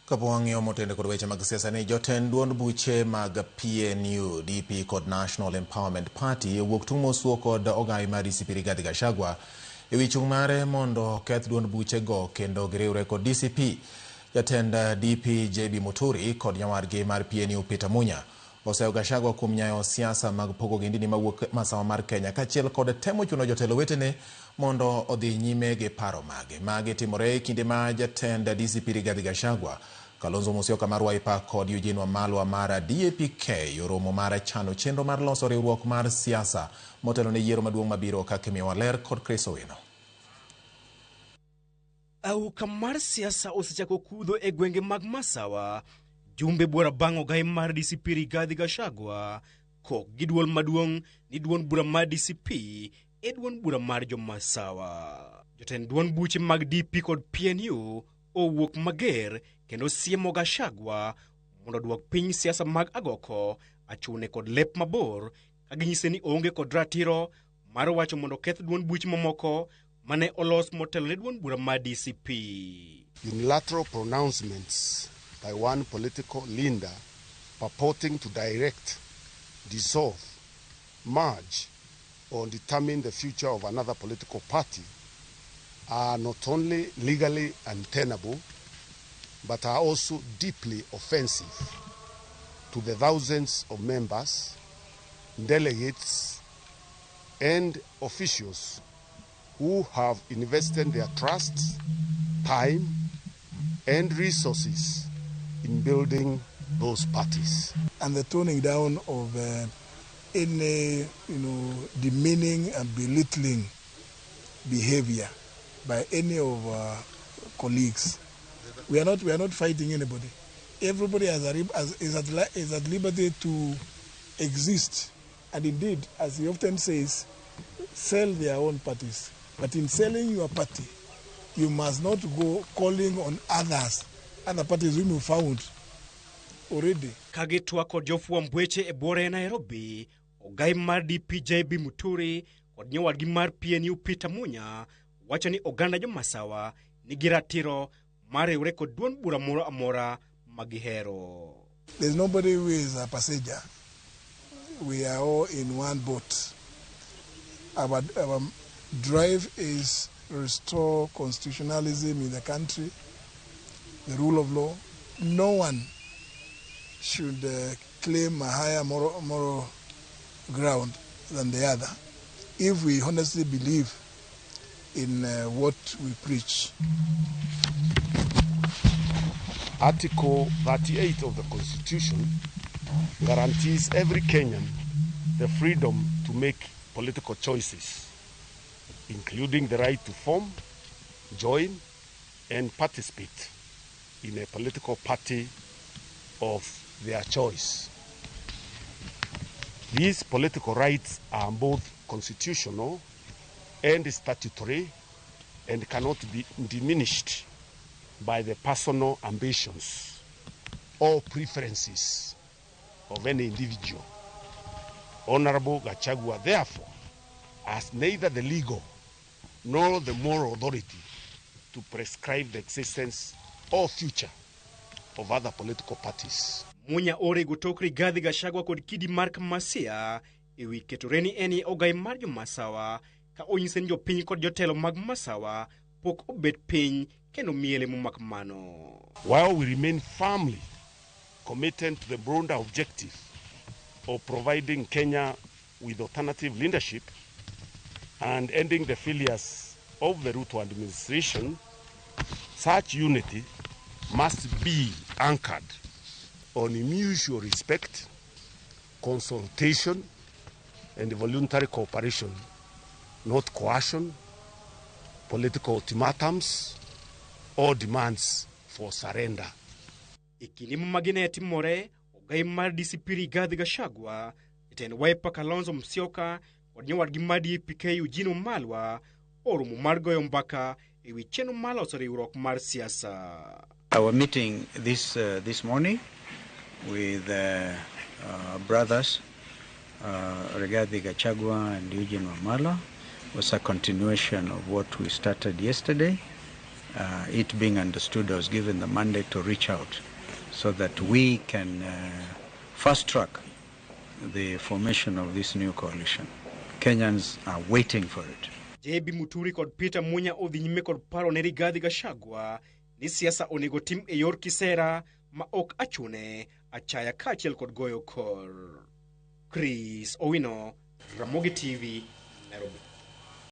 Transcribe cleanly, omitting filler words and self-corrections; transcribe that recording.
Kapuang'io motende kod weche mag siasa ni jotend duond buche mag PNU, DP kod National Empowerment Party owuok tung' mosuo kod ogai mar DCP Rigathi Gachagua ewi chung' mare mondo oketh duond buchego kendo giriwre kod DCP. Jatend DP Muturi kod nyawadgi mar PNU Peter Munya oseyo Gachagua kuom nyayo siasa mag pogo gindini mawuok masawa mar Kenya kachiel kod temo chuno jotelo wetene mondo odhi nyime gi paro mage. Magi timore kinde ma jatend DCP Rigathi Gachagua, Kalonzo Musyoka mar Wiper kod Eugene Wamalwa mar DAP-K oromo mar chano chenro mar loso riwruok mar siasa motelo ne yiero maduong' mabiro kaka miyowa ler kod Chris Owino. Auka mar siasa osechako kudho e gwenge mag masawa jumbe bora bang' ogai mar DCP Rigathi Gachagua kok gi duol maduong' ni duond bura mar DCP e duond bura mar jomasawa. Jotend duond buche mag DP kod PNU owuok mager kendo siemo Gachagua mondo duok piny siasa mag agoko achune kod lep mabor kaginyise ni onge kod ratiro mar wacho mondo keth duond buche mamoko mane olos motelo ne duond bura mar DCP. Unilateral pronouncements by one political leader purporting to direct, dissolve, merge, or determine the future of another political party are not only legally untenable, but are also deeply offensive to the thousands of members, delegates, and officials who have invested their trust, time, and resources in building those parties. And the toning down of any demeaning and belittling behavior by any of our colleagues. We are not fighting anybody. Everybody is at liberty to exist, and indeed, as he often says, sell their own parties. But in selling your party, you must not go calling on other parties whom you found already. Kagetwa kod jofua mbweche e bore Nairobi, ogai mar DP Muturi kod nyawadgi mar PNU Peter Munya wacho ni oganda jomasawa nigi ratiro mar riwre kod duond bura moro amora magihero. There's nobody who is a passenger. We are all in one boat. Our drive is restore constitutionalism in the country, the rule of law. No one should claim a higher moral ground than the other if we honestly believe in what we preach. Article 38 of the Constitution guarantees every Kenyan the freedom to make political choices, including the right to form, join, and participate in a political party of their choice. These political rights are both constitutional and statutory and cannot be diminished by the personal ambitions or preferences of any individual. Honorable Gachagua, therefore, has neither the legal nor the moral authority to prescribe the existence or future of other political parties. Munya ore gutok Rigathi Gachagua kod kidi Mark Masia ewi ketoreni eni ogai mar jomasawa ka onyisen jopiny kod jotelo mag masawa pok obet piny kendo miele momak mano. While we remain firmly committed to the broader objective of providing Kenya with alternative leadership and ending the failures of the Ruto administration, such unity must be anchored on mutual respect, consultation, and voluntary cooperation, not coercion, political ultimatums, or demands for surrender. Ikilimu magine timore, ogai mar DCP Rigathi Gachagua, jatend Wiper Kalonzo Musyoka, kod nyawadgi mar DAP-K Eugene Wamalwa oromo mar goyo mbaka ewi chenro mar loso riwruok mar siasa. Our meeting this morning with brothers Rigathi Gachagua and Eugene Wamalwa was a continuation of what we started yesterday, it being understood, I was given the mandate to reach out so that we can fast track the formation of this new coalition. Kenyans are waiting for it. JB Muturi kod Peter Munya odhi nyime kod paro ne Rigathi Gachagua ni siasa onego tim e yor kisera ma ok achune achaya kachiel kod goyo kor. Chris Owino, Ramogi TV, Nairobi.